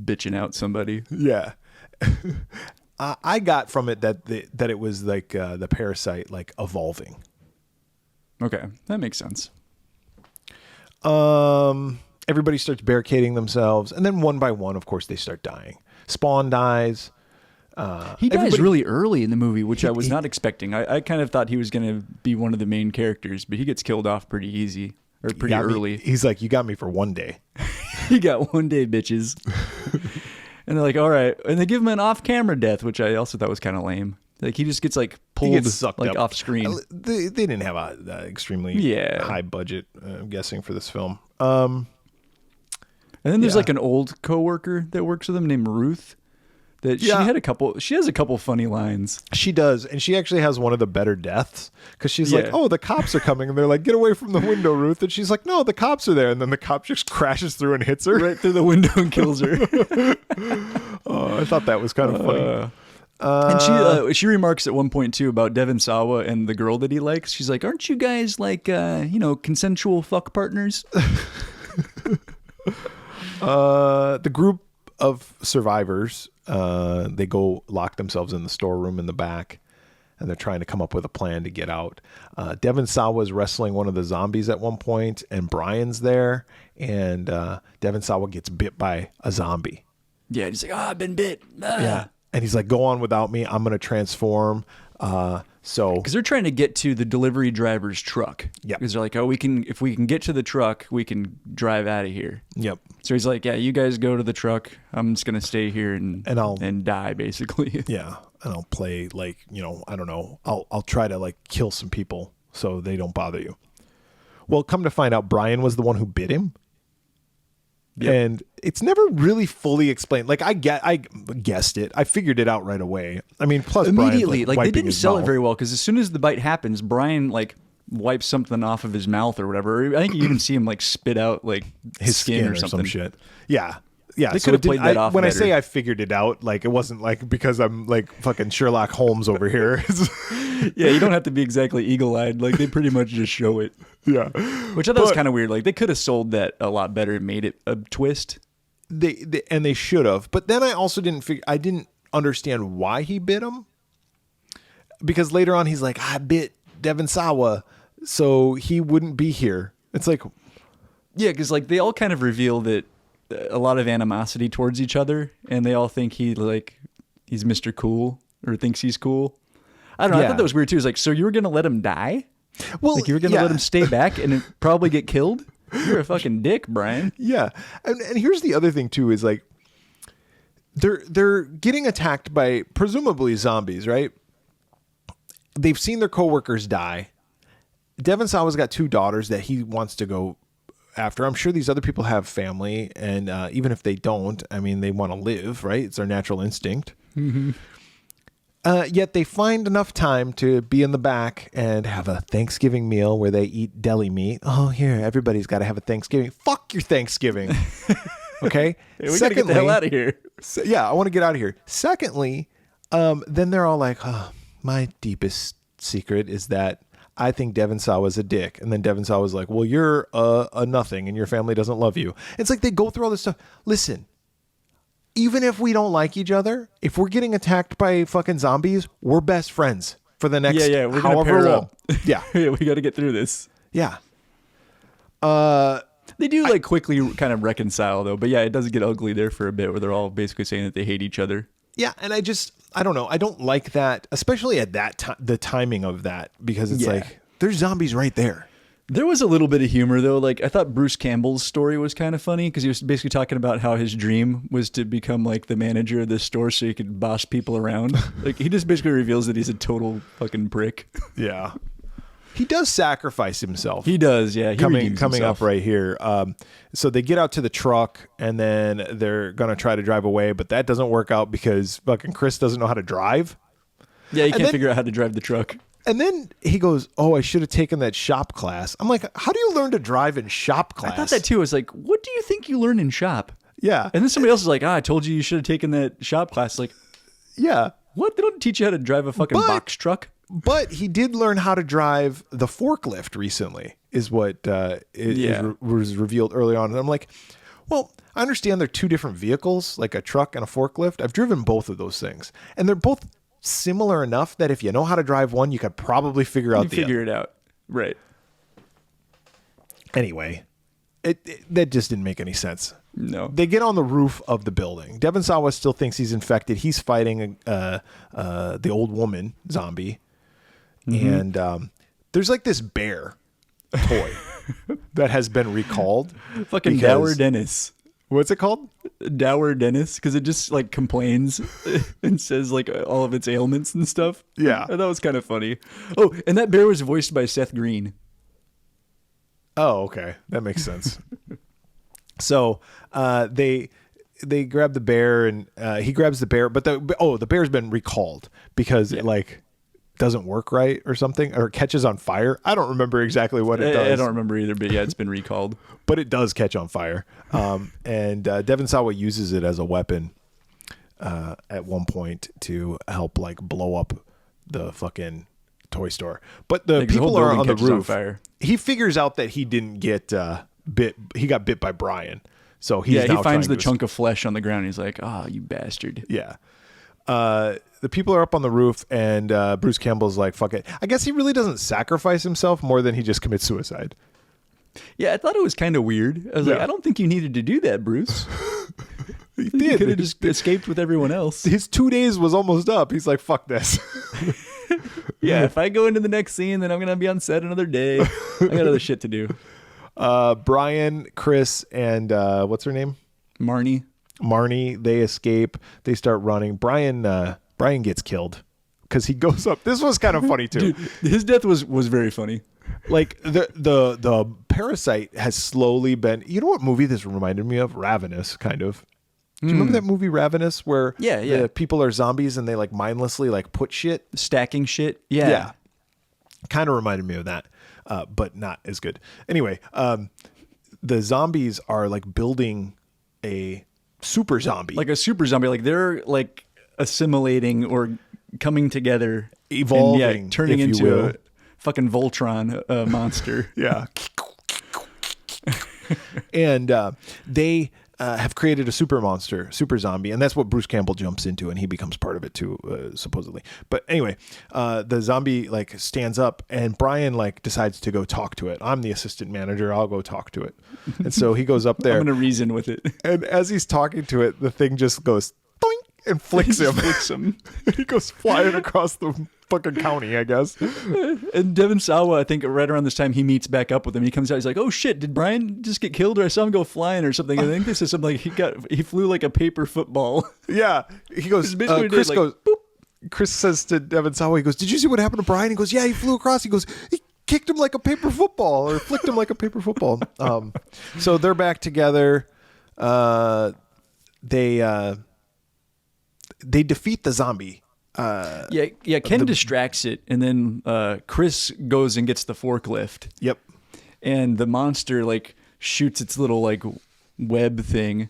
bitching out somebody. Yeah. I got from it that that it was like the parasite like evolving. Okay, that makes sense. Everybody starts barricading themselves, and then one by one, of course, they start dying. Spawn dies. He dies everybody- really early in the movie, which I was not expecting. I kind of thought he was going to be one of the main characters, but he gets killed off pretty easy or pretty got me- early. He's like, "You got me for one day." He got one day, bitches. And they're like, all right. And they give him an off-camera death, which I also thought was kind of lame. Like, he just gets, like, He pulled, gets sucked like, up. off screen. They didn't have a extremely high budget, I'm guessing, for this film. And then there's, yeah. like, an old coworker that works with him named Ruth. That Yeah. she has a couple funny lines. She does, and she actually has one of the better deaths because she's like, Yeah. "Oh, the cops are coming," and they're like, "Get away from the window, Ruth!" And she's like, "No, the cops are there," and then the cop just crashes through and hits her Right through the window and kills her. Oh, I thought that was kind of funny. And she remarks at one point, too, about Devon Sawa and the girl that he likes. She's like, aren't you guys, like, consensual fuck partners? The group of survivors, they go lock themselves in the storeroom in the back, and they're trying to come up with a plan to get out. Devon Sawa is wrestling one of the zombies at one point, and Brian's there, and Devon Sawa gets bit by a zombie. Yeah, he's like, I've been bit. Yeah. And he's like, "Go on without me. I'm going to transform." Because they're trying to get to the delivery driver's truck. Yep. Because they're like, if we can get to the truck, we can drive out of here. Yep. So he's like, yeah, you guys go to the truck. I'm just gonna stay here and die, basically. Yeah. And I'll play like, I don't know. I'll try to like kill some people so they don't bother you. Well, come to find out, Brian was the one who bit him. Yep. And it's never really fully explained. Like I guessed it. I figured it out right away. I mean, plus Immediately, Brian's, like they wiping didn't his sell mouth. it very well because as soon as the bite happens, Brian like wipes something off of his mouth or whatever. I think you even see him like spit out like his skin or something. some shit. Yeah. Yeah, They so could have it played didn't- that off when I better. say I figured it out, like it wasn't like because I'm like fucking Sherlock Holmes over here. Yeah, you don't have to be exactly eagle-eyed. Like they pretty much just show it. Yeah, Which I thought was kind of weird. Like they could have sold that a lot better and made it a twist. They should have. But then I also I didn't understand why he bit him. Because later on he's like, I bit Devon Sawa so he wouldn't be here. It's like, Yeah, because like they all kind of reveal that a lot of animosity towards each other, and they all think he's Mr. Cool or thinks he's cool. I don't know. I Yeah. thought that was weird too. It's like, so you were gonna let him die? well, Like you were gonna yeah. let him stay back and probably get killed? You're a fucking dick, Brian. Yeah. And here's the other thing too is like they're getting attacked by presumably zombies, right? They've seen their coworkers die. Devon Sawa's got 2 daughters that he wants to go after. I'm sure these other people have family, and even if they don't, I mean, they want to live, right? It's their natural instinct. Mm-hmm. Yet they find enough time to be in the back and have a Thanksgiving meal where they eat deli meat. Oh, here, everybody's got to have a Thanksgiving. Fuck your Thanksgiving. Okay? Hey, we gotta get the hell out of here. Yeah, I want to get out of here. Secondly, then they're all like, oh, my deepest secret is that I think Devon Sawa's a dick. And then Devon Sawa's like, well, you're a nothing and your family doesn't love you. It's like they go through all this stuff. Listen, even if we don't like each other, if we're getting attacked by fucking zombies, we're best friends for the next Yeah, we're gonna however pair long. up. Yeah. Yeah, we got to get through this. Yeah. They do like quickly kind of reconcile though, but yeah, it does get ugly there for a bit where they're all basically saying that they hate each other. Yeah, and I don't know. I don't like that, especially at that time, the timing of that, because it's Yeah. like there's zombies right there. There was a little bit of humor though. Like I thought Bruce Campbell's story was kind of funny because he was basically talking about how his dream was to become like the manager of this store so he could boss people around. Like he just basically reveals that he's a total fucking prick. Yeah. He does sacrifice himself. He does, yeah. He coming redeems up himself. right here. So they get out to the truck and then they're gonna try to drive away, but that doesn't work out because fucking Chris doesn't know how to drive. Yeah, he can't then- figure out how to drive the truck. And then he goes, "Oh, I should have taken that shop class." I'm like, "How do you learn to drive in shop class?" I thought that too. I was like, what do you think you learn in shop? Yeah. And then somebody else is like, I told you should have taken that shop class. Like, Yeah. What? They don't teach you how to drive a fucking box truck? But he did learn how to drive the forklift recently, is what was revealed early on. And I'm like, well, I understand they're two different vehicles, like a truck and a forklift. I've driven both of those things, and they're both similar enough that if you know how to drive one, you could probably figure out the other. It out. Right. Anyway, that just didn't make any sense. No. They get on the roof of the building. Devon Sawa still thinks he's infected. He's fighting the old woman zombie. And there's like this bear toy that has been recalled. Fucking Dower Dennis. What's it called? Dower Dennis, because it just like complains and says like all of its ailments and stuff. Yeah. And that was kind of funny. Oh, and that bear was voiced by Seth Green. Oh, okay. That makes sense. So they grab the bear and he grabs the bear, but the bear's been recalled because it like doesn't work right or something, or it catches on fire. I don't remember exactly what it does. I don't remember either, but yeah, it's been recalled. But it does catch on fire. And Devon Sawa uses it as a weapon at one point to help like blow up the fucking toy store. But the people are on the roof. He figures out that he didn't get bit. He got bit by Brian. So he finds the chunk of flesh on the ground. He's like, "Ah, you bastard." Yeah. The people are up on the roof, and Bruce Campbell's like, "Fuck it." I guess he really doesn't sacrifice himself more than he just commits suicide. Yeah, I thought it was kind of weird. I was like, I don't think you needed to do that, Bruce. He did. You could have just escaped with everyone else. His 2 days was almost up. He's like, "Fuck this." Yeah, if I go into the next scene, then I'm gonna be on set another day. I got other shit to do. Brian, Chris, and what's her name? Marnie, they escape. They start running. Brian gets killed because he goes up. This was kind of funny too. Dude, his death was very funny. Like the parasite has slowly been. You know what movie this reminded me of? Ravenous, kind of. Do you remember that movie Ravenous, where the people are zombies and they like mindlessly like put shit, stacking shit? Yeah. Kind of reminded me of that, but not as good. Anyway, the zombies are like building a super zombie, like they're like assimilating or coming together, evolving, and, turning into a fucking Voltron monster. Yeah. And they have created a super zombie, and that's what Bruce Campbell jumps into, and he becomes part of it too, supposedly. But anyway, the zombie like stands up, and Brian like decides to go talk to it. I'm the assistant manager. I'll go talk to it. And so he goes up there. I'm gonna reason with it. And as he's talking to it, the thing just goes doink and flicks him. He goes flying across the fucking county, I guess. And Devon Sawa, I think right around this time, he meets back up with him. He comes out, he's like, "Oh shit, did Brian just get killed, or I saw him go flying or something?" I think this is something like he flew like a paper football. Yeah. He goes, Chris goes, boop. Chris says to Devon Sawa, he goes, "Did you see what happened to Brian?" He goes, "Yeah, he flew across." He goes, "He kicked him like a paper football, or flicked him like a paper football." So they're back together. They defeat the zombie. Ken distracts it, and then Chris goes and gets the forklift. Yep. And the monster like shoots its little like web thing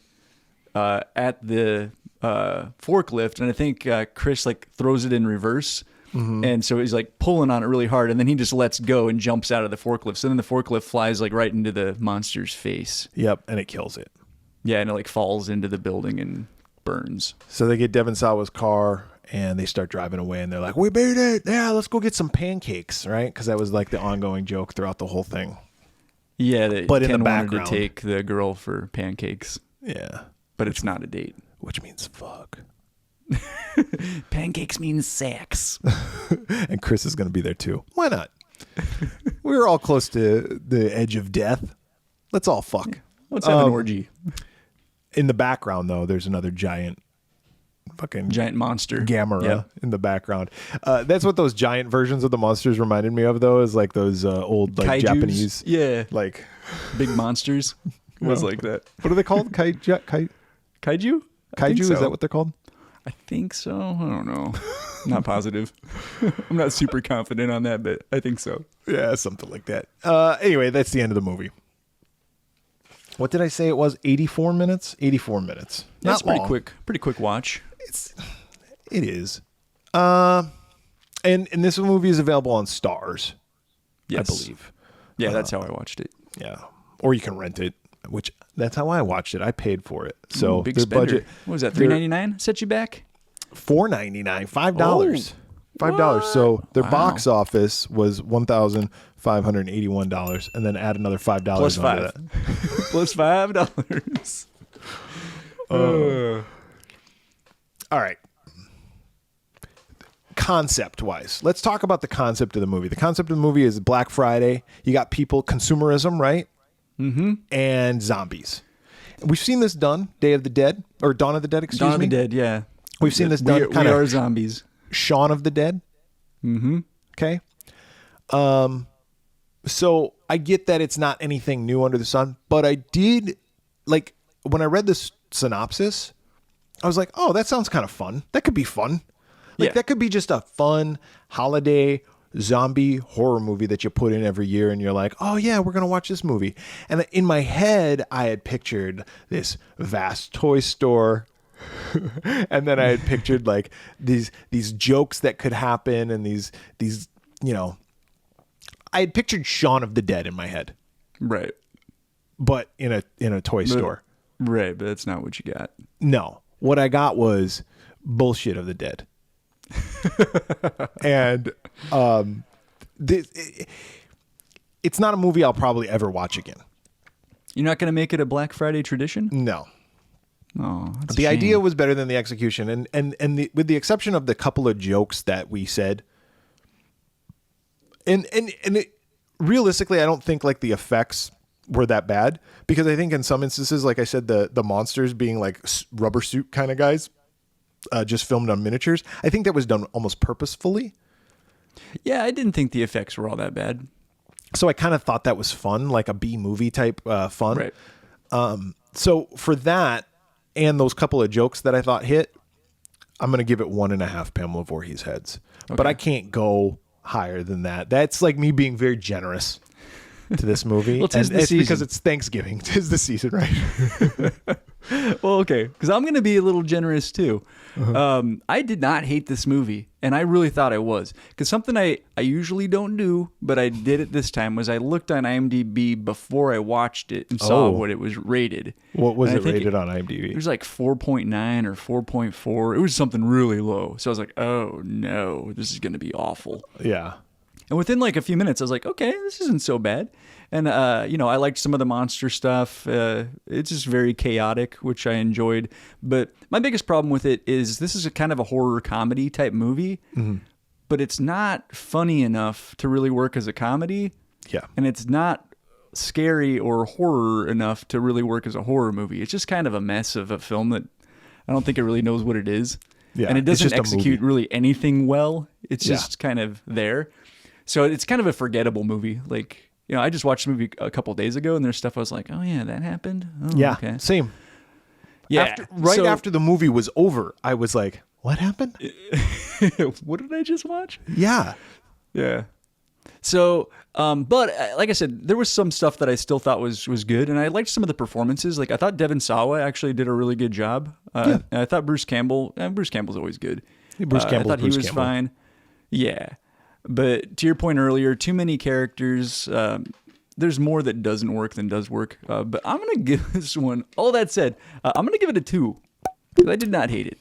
at the forklift, and I think Chris like throws it in reverse. Mm-hmm. And so he's like pulling on it really hard, and then he just lets go and jumps out of the forklift. So then the forklift flies like right into the monster's face. Yep, and it kills it. Yeah, and it like falls into the building and burns. So they get Devon Sawa's car, and they start driving away, and they're like, "We made it! Yeah, let's go get some pancakes," right? Because that was like the ongoing joke throughout the whole thing. Yeah, but Ken in the wanted background, to take the girl for pancakes. Yeah, but it's not a date, which means fuck. Pancakes means sex. And Chris is going to be there too. Why not? We're all close to the edge of death. Let's all fuck. Let's have an orgy. In the background, though, there's another giant monster Gamera in the background. That's what those giant versions of the monsters reminded me of, though, is like those old like Kaijus. Japanese like big monsters. It was like that. What are they called? Kaiju? Kaiju? So. Is that what they're called? I think so. I don't know. Not positive. I'm not super confident on that, but I think so. Yeah, something like that. Anyway, that's the end of the movie. What did I say it was? 84 minutes? 84 minutes. That's pretty quick. Pretty quick watch. It is. And this movie is available on Stars, Yes. I believe. Yeah, that's how I watched it. Yeah. Or you can rent it, which that's how I watched it. I paid for it. So Ooh, big their spender. budget. What was that? $3.99 set you back? $4.99, $5. $5. So their box office was $1,581, and then add another $5 Plus onto $5. that. Plus $5. All right. Concept wise, let's talk about the concept of the movie. The concept of the movie is Black Friday. You got people, consumerism, right? Mm-hmm. And zombies. We've seen this done, Day of the Dead, or Dawn of the Dead, excuse me. Dawn of the Dead, yeah. We've seen this done We kind are of zombies. Shaun of the Dead. Mm-hmm. Okay. So I get that it's not anything new under the sun, but I did, like, when I read this synopsis, I was like, oh, that sounds kind of fun. That could be fun. Like, that could be just a fun holiday zombie horror movie that you put in every year, and you're like, oh, yeah, we're going to watch this movie. And in my head, I had pictured this vast toy store. And then I had pictured, like, these jokes that could happen, and these you know, I had pictured Shaun of the Dead in my head. Right. But in a toy store. Right, but that's not what you got. No. What I got was bullshit of the dead. And it's not a movie I'll probably ever watch again. You're not going to make it a Black Friday tradition? No. Oh, that's The a shame. idea was better than the execution, and with the exception of the couple of jokes that we said, and realistically, I don't think like the effects were that bad, because I think in some instances, like I said, the monsters being like rubber suit kind of guys, just filmed on miniatures, I think that was done almost purposefully. Yeah, I didn't think the effects were all that bad. So I kind of thought that was fun, like a B movie type fun. Right. So for that and those couple of jokes that I thought hit, I'm going to give it 1.5 Pamela Voorhees Heads. Okay. But I can't go higher than that. That's like me being very generous to this movie. Well, it's because it's Thanksgiving. 'Tis the season, right? Well, okay, because I'm going to be a little generous too. I did not hate this movie, and I really thought I was. Because something I usually don't do, but I did it this time, was I looked on IMDb before I watched it and saw what it was rated. What was and it rated on IMDb? It was like 4.9 or 4.4. It was something really low. So I was like, oh no, this is going to be awful. Yeah. And within like a few minutes, I was like, okay, this isn't so bad. And, I liked some of the monster stuff. It's just very chaotic, which I enjoyed. But my biggest problem with it is this is a kind of a horror comedy type movie, but it's not funny enough to really work as a comedy. Yeah. And it's not scary or horror enough to really work as a horror movie. It's just kind of a mess of a film that I don't think it really knows what it is. Yeah, and it it's doesn't just a execute movie. really anything well. It's just kind of there. So it's kind of a forgettable movie. Like, I just watched the movie a couple days ago, and there's stuff I was like, oh yeah, that happened. Oh, Yeah. okay. Same. Yeah. After the movie was over, I was like, what happened? What did I just watch? Yeah. Yeah. So, but like I said, there was some stuff that I still thought was good, and I liked some of the performances. Like I thought Devon Sawa actually did a really good job. And I thought Bruce Campbell's always good. Bruce I Campbell's thought he Bruce was Campbell. fine. Yeah. But to your point earlier, too many characters. There's more that doesn't work than does work. But I'm going to give this one, all that said, I'm going to give it a 2. Because I did not hate it.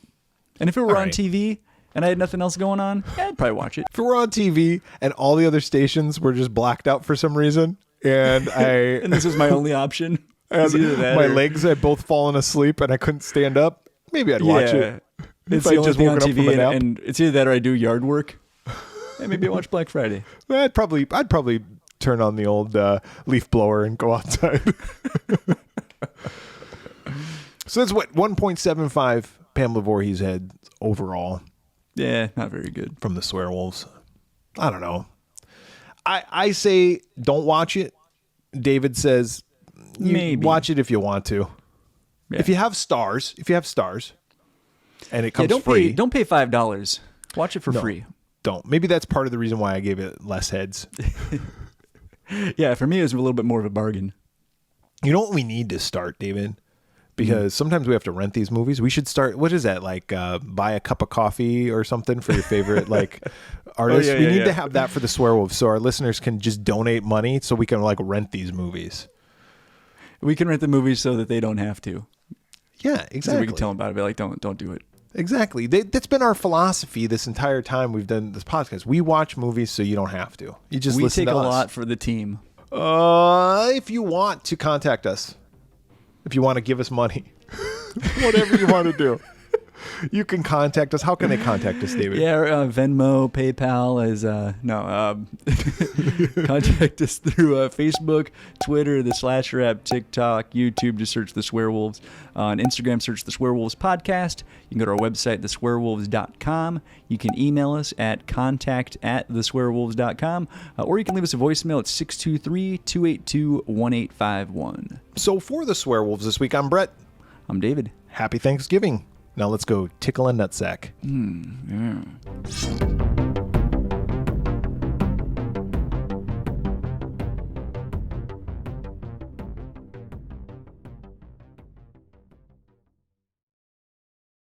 And if it were on TV and I had nothing else going on, I'd probably watch it. If it were on TV and all the other stations were just blacked out for some reason, and And this was my only option. It's either that my or- legs had both fallen asleep and I couldn't stand up, maybe I'd watch it. It's If the I only just thing on woken up from a TV, nap. and it's either that or I do yard work. And maybe I watch Black Friday. I'd probably turn on the old leaf blower and go outside. So that's what 1.75 Pamela Voorhees Heads overall Yeah, not very good. from the Swearwolves. I don't know. I say don't watch it. David says Maybe. watch it if you want to. Yeah. If you have stars, and it comes don't free. Don't pay $5. Watch it for No. free. Don't. Maybe that's part of the reason why I gave it less heads. Yeah, for me it was a little bit more of a bargain. You know what we need to start, David? because sometimes we have to rent these movies. We should start. What is that like? Buy a cup of coffee or something for your favorite like artist. We need to have that for the Swearwolves, so our listeners can just donate money so we can like rent these movies. We can rent the movies so that they don't have to. Yeah, exactly. So we can tell them about it. Be like, don't do it. Exactly. That's been our philosophy this entire time we've done this podcast. We watch movies so you don't have to. You just listen to us. We take a lot for the team. If you want to contact us, if you want to give us money, whatever you want to do, you can contact us. How can they contact us, David? Yeah, Venmo, PayPal is contact us through Facebook, Twitter, the Slasher app, TikTok, YouTube. Just search the Swearwolves. On Instagram, search the Swearwolves podcast. You can go to our website, theswearwolves.com. You can email us at contact@theswearwolves.com, or you can leave us a voicemail at 623-282-1851. So for the Swearwolves this week, I'm Bret. I'm David. Happy Thanksgiving. Now let's go tickle a nutsack. Yeah.